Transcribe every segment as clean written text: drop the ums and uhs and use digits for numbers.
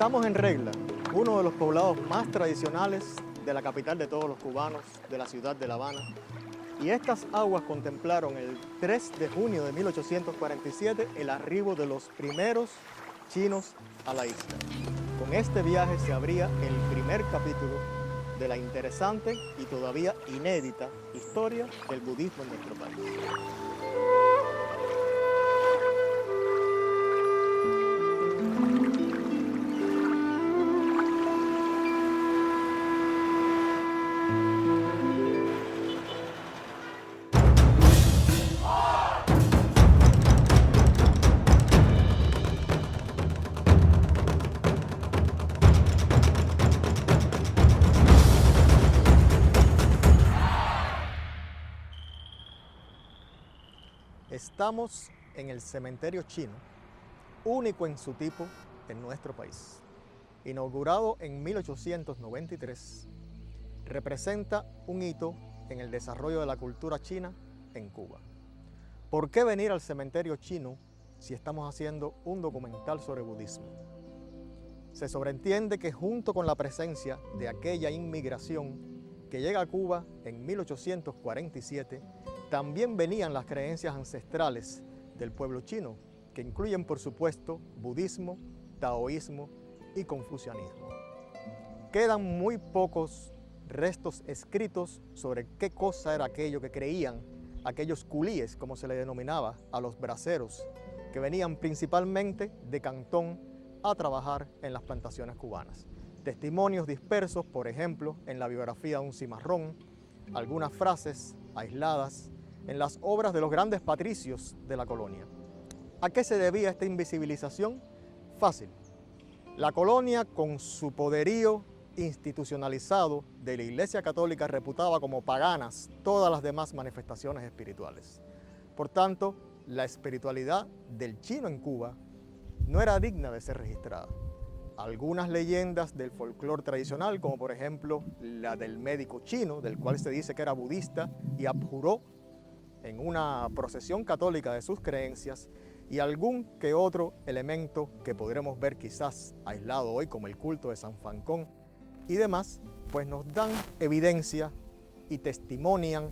Estamos en Regla, uno de los poblados más tradicionales de la capital de todos los cubanos, de la ciudad de La Habana. Y estas aguas contemplaron el 3 de junio de 1847 el arribo de los primeros chinos a la isla. Con este viaje se abría el primer capítulo de la interesante y todavía inédita historia del budismo en nuestro país. Estamos en el cementerio chino, único en su tipo en nuestro país. Inaugurado en 1893, representa un hito en el desarrollo de la cultura china en Cuba. ¿Por qué venir al cementerio chino si estamos haciendo un documental sobre budismo? Se sobreentiende que junto con la presencia de aquella inmigración que llega a Cuba en 1847, también venían las creencias ancestrales del pueblo chino, que incluyen, por supuesto, budismo, taoísmo y confucianismo. Quedan muy pocos restos escritos sobre qué cosa era aquello que creían aquellos culíes, como se le denominaba a los braceros, que venían principalmente de Cantón a trabajar en las plantaciones cubanas. Testimonios dispersos, por ejemplo, en la biografía de un cimarrón, algunas frases aisladas en las obras de los grandes patricios de la colonia. ¿A qué se debía esta invisibilización? Fácil. La colonia, con su poderío institucionalizado de la Iglesia Católica, reputaba como paganas todas las demás manifestaciones espirituales. Por tanto, la espiritualidad del chino en Cuba no era digna de ser registrada. Algunas leyendas del folclore tradicional, como por ejemplo la del médico chino, del cual se dice que era budista y abjuró en una procesión católica de sus creencias, y algún que otro elemento que podremos ver quizás aislado hoy, como el culto de San Fancón y demás, pues nos dan evidencia y testimonian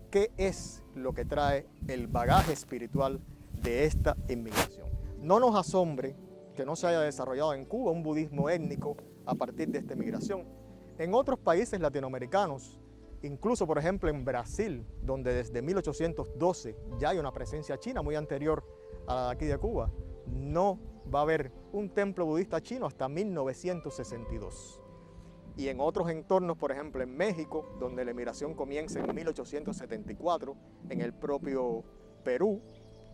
qué es lo que trae el bagaje espiritual de esta inmigración. No nos asombre que no se haya desarrollado en Cuba un budismo étnico a partir de esta inmigración. En otros países latinoamericanos, incluso por ejemplo en Brasil, donde desde 1812 ya hay una presencia china muy anterior a la de aquí de Cuba, no va a haber un templo budista chino hasta 1962. Y en otros entornos, por ejemplo en México, donde la emigración comienza en 1874, en el propio Perú,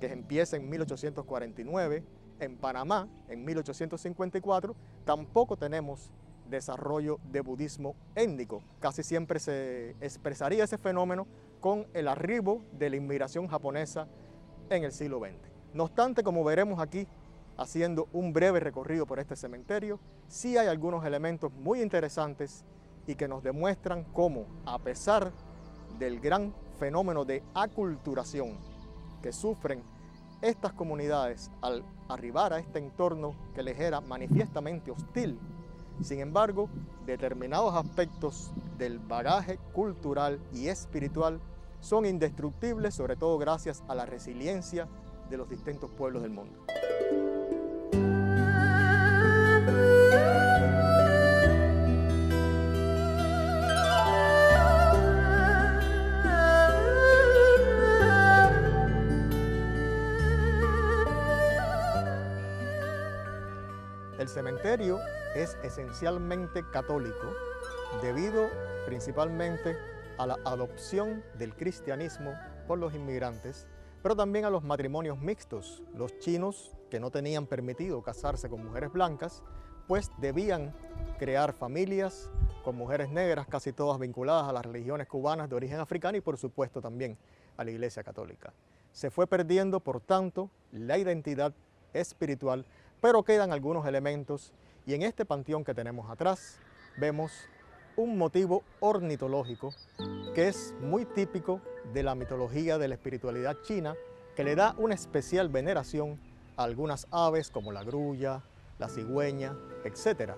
que empieza en 1849, en Panamá, en 1854, tampoco tenemos desarrollo de budismo étnico. Casi siempre se expresaría ese fenómeno con el arribo de la inmigración japonesa en el siglo XX. No obstante, como veremos aquí, haciendo un breve recorrido por este cementerio, sí hay algunos elementos muy interesantes y que nos demuestran cómo, a pesar del gran fenómeno de aculturación que sufren estas comunidades al arribar a este entorno que les era manifiestamente hostil, sin embargo, determinados aspectos del bagaje cultural y espiritual son indestructibles, sobre todo gracias a la resiliencia de los distintos pueblos del mundo. El cementerio es esencialmente católico debido principalmente a la adopción del cristianismo por los inmigrantes, pero también a los matrimonios mixtos. Los chinos, que no tenían permitido casarse con mujeres blancas, pues debían crear familias con mujeres negras, casi todas vinculadas a las religiones cubanas de origen africano y por supuesto también a la Iglesia Católica. Se fue perdiendo, por tanto, la identidad espiritual, pero quedan algunos elementos y en este panteón que tenemos atrás vemos un motivo ornitológico que es muy típico de la mitología de la espiritualidad china, que le da una especial veneración a algunas aves como la grulla, la cigüeña, etc.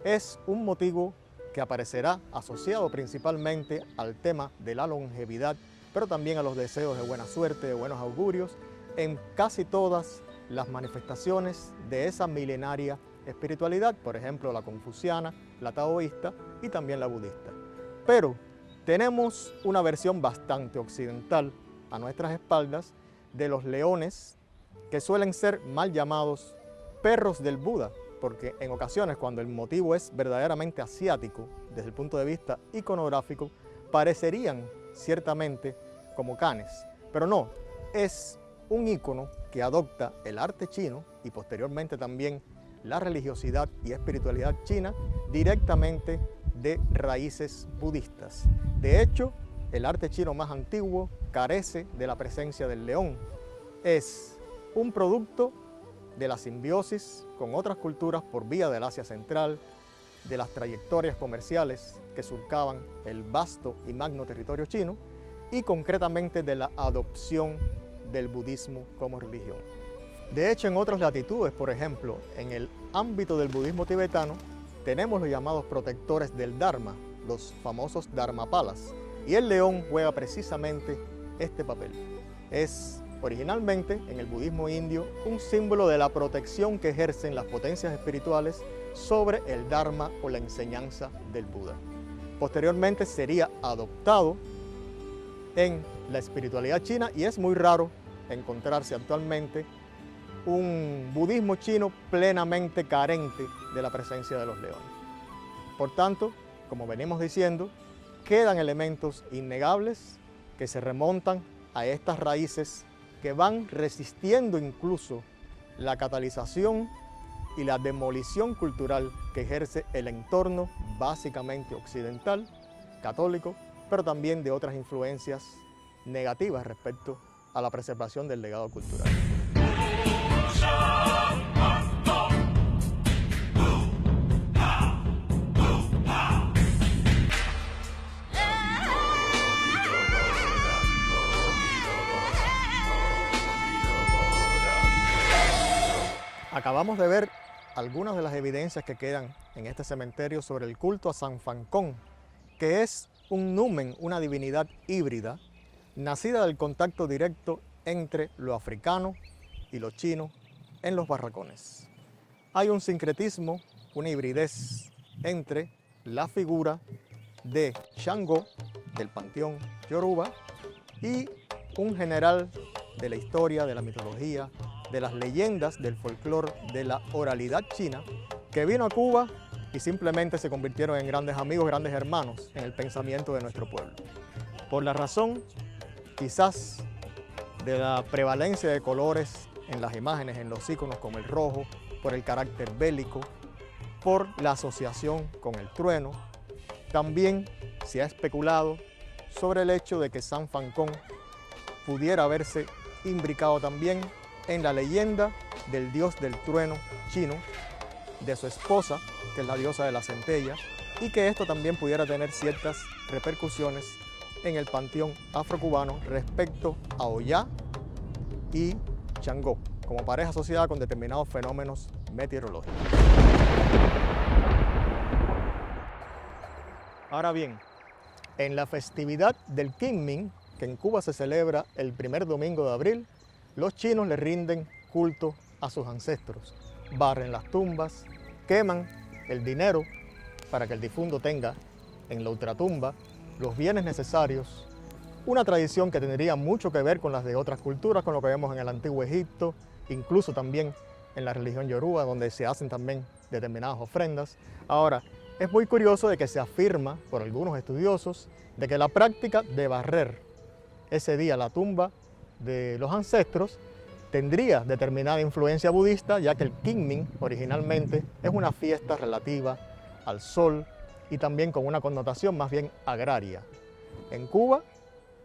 Es un motivo que aparecerá asociado principalmente al tema de la longevidad, pero también a los deseos de buena suerte, de buenos augurios, en casi todas las manifestaciones de esa milenaria espiritualidad, por ejemplo la confuciana, la taoísta y también la budista. Pero tenemos una versión bastante occidental a nuestras espaldas de los leones, que suelen ser mal llamados perros del Buda, porque en ocasiones, cuando el motivo es verdaderamente asiático, desde el punto de vista iconográfico, parecerían ciertamente como canes, pero no, es un ícono que adopta el arte chino y posteriormente también la religiosidad y espiritualidad china directamente de raíces budistas. De hecho, el arte chino más antiguo carece de la presencia del león. Es un producto de la simbiosis con otras culturas por vía del Asia Central, de las trayectorias comerciales que surcaban el vasto y magno territorio chino y concretamente de la adopción del budismo como religión. De hecho, en otras latitudes, por ejemplo, en el ámbito del budismo tibetano, tenemos los llamados protectores del Dharma, los famosos Dharmapalas, y el león juega precisamente este papel. Es originalmente, en el budismo indio, un símbolo de la protección que ejercen las potencias espirituales sobre el Dharma o la enseñanza del Buda. Posteriormente sería adoptado en la espiritualidad china y es muy raro encontrarse actualmente un budismo chino plenamente carente de la presencia de los leones. Por tanto, como venimos diciendo, quedan elementos innegables que se remontan a estas raíces que van resistiendo incluso la catalización y la demolición cultural que ejerce el entorno básicamente occidental, católico, pero también de otras influencias negativas respecto a la preservación del legado cultural. Acabamos de ver algunas de las evidencias que quedan en este cementerio sobre el culto a San Fancón, que es un numen, una divinidad híbrida, nacida del contacto directo entre lo africano y lo chino en los barracones. Hay un sincretismo, una hibridez entre la figura de Shango, del panteón Yoruba, y un general de la historia, de la mitología, de las leyendas, del folclore, de la oralidad china, que vino a Cuba y simplemente se convirtieron en grandes amigos, grandes hermanos en el pensamiento de nuestro pueblo. Por la razón, quizás, de la prevalencia de colores en las imágenes, en los íconos como el rojo, por el carácter bélico, por la asociación con el trueno. También se ha especulado sobre el hecho de que San Fancón pudiera haberse imbricado también en la leyenda del dios del trueno chino, de su esposa, que es la diosa de la centella, y que esto también pudiera tener ciertas repercusiones en el panteón afrocubano respecto a Ollá y Changó, como pareja asociada con determinados fenómenos meteorológicos. Ahora bien, en la festividad del Qingming, que en Cuba se celebra el primer domingo de abril, los chinos le rinden culto a sus ancestros, barren las tumbas, queman el dinero para que el difunto tenga en la ultratumba los bienes necesarios, una tradición que tendría mucho que ver con las de otras culturas, con lo que vemos en el antiguo Egipto, incluso también en la religión yoruba, donde se hacen también determinadas ofrendas. Ahora, es muy curioso de que se afirma por algunos estudiosos de que la práctica de barrer ese día la tumba de los ancestros tendría determinada influencia budista, ya que el Qingming originalmente es una fiesta relativa al sol y también con una connotación más bien agraria. En Cuba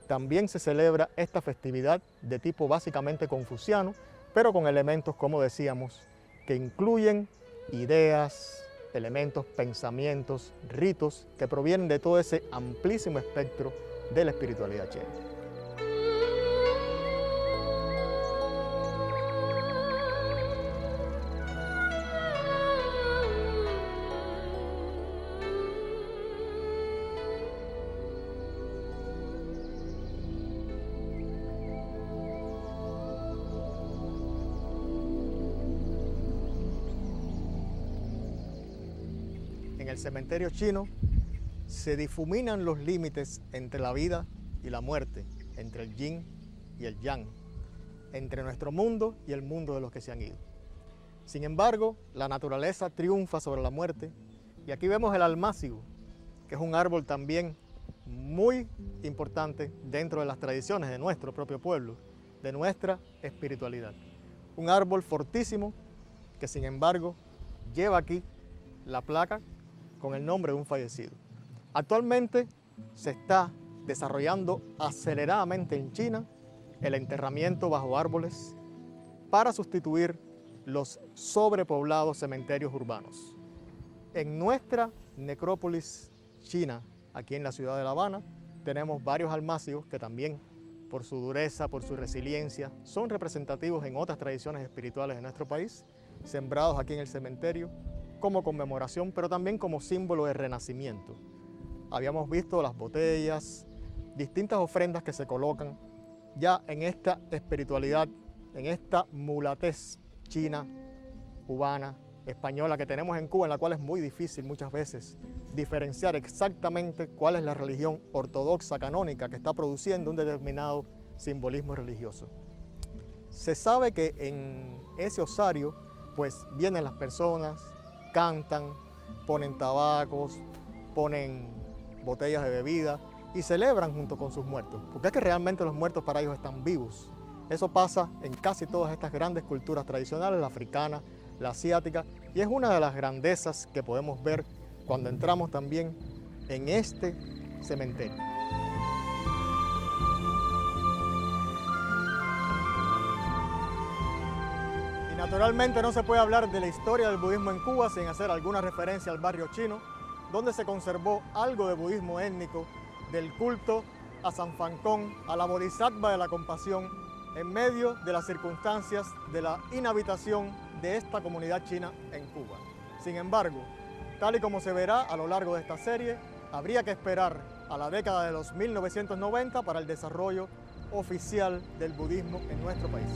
también se celebra esta festividad de tipo básicamente confuciano, pero con elementos, como decíamos, que incluyen ideas, elementos, pensamientos, ritos que provienen de todo ese amplísimo espectro de la espiritualidad china. en el cementerio chino se difuminan los límites entre la vida y la muerte, entre el yin y el yang, entre nuestro mundo y el mundo de los que se han ido. Sin embargo, la naturaleza triunfa sobre la muerte y aquí vemos el almácigo, que es un árbol también muy importante dentro de las tradiciones de nuestro propio pueblo, de nuestra espiritualidad. Un árbol fortísimo que sin embargo lleva aquí la placa con el nombre de un fallecido. Actualmente se está desarrollando aceleradamente en China el enterramiento bajo árboles para sustituir los sobrepoblados cementerios urbanos. En nuestra necrópolis china, aquí en la ciudad de La Habana, tenemos varios almácigos que también, por su dureza, por su resiliencia, son representativos en otras tradiciones espirituales de nuestro país, sembrados aquí en el cementerio como conmemoración, pero también como símbolo de renacimiento. Habíamos visto las botellas, distintas ofrendas que se colocan ya en esta espiritualidad, en esta mulatez china, cubana, española que tenemos en Cuba, en la cual es muy difícil muchas veces diferenciar exactamente cuál es la religión ortodoxa canónica que está produciendo un determinado simbolismo religioso. Se sabe que en ese osario pues vienen las personas, cantan, ponen tabacos, ponen botellas de bebida y celebran junto con sus muertos, porque es que realmente los muertos para ellos están vivos. Eso pasa en casi todas estas grandes culturas tradicionales, la africana, la asiática, y es una de las grandezas que podemos ver cuando entramos también en este cementerio. Y naturalmente no se puede hablar de la historia del budismo en Cuba sin hacer alguna referencia al barrio chino, donde se conservó algo de budismo étnico, del culto a San Fancón, a la Bodhisattva de la compasión, en medio de las circunstancias de la inhabitación de esta comunidad china en Cuba. Sin embargo, tal y como se verá a lo largo de esta serie, habría que esperar a la década de los 1990 para el desarrollo oficial del budismo en nuestro país.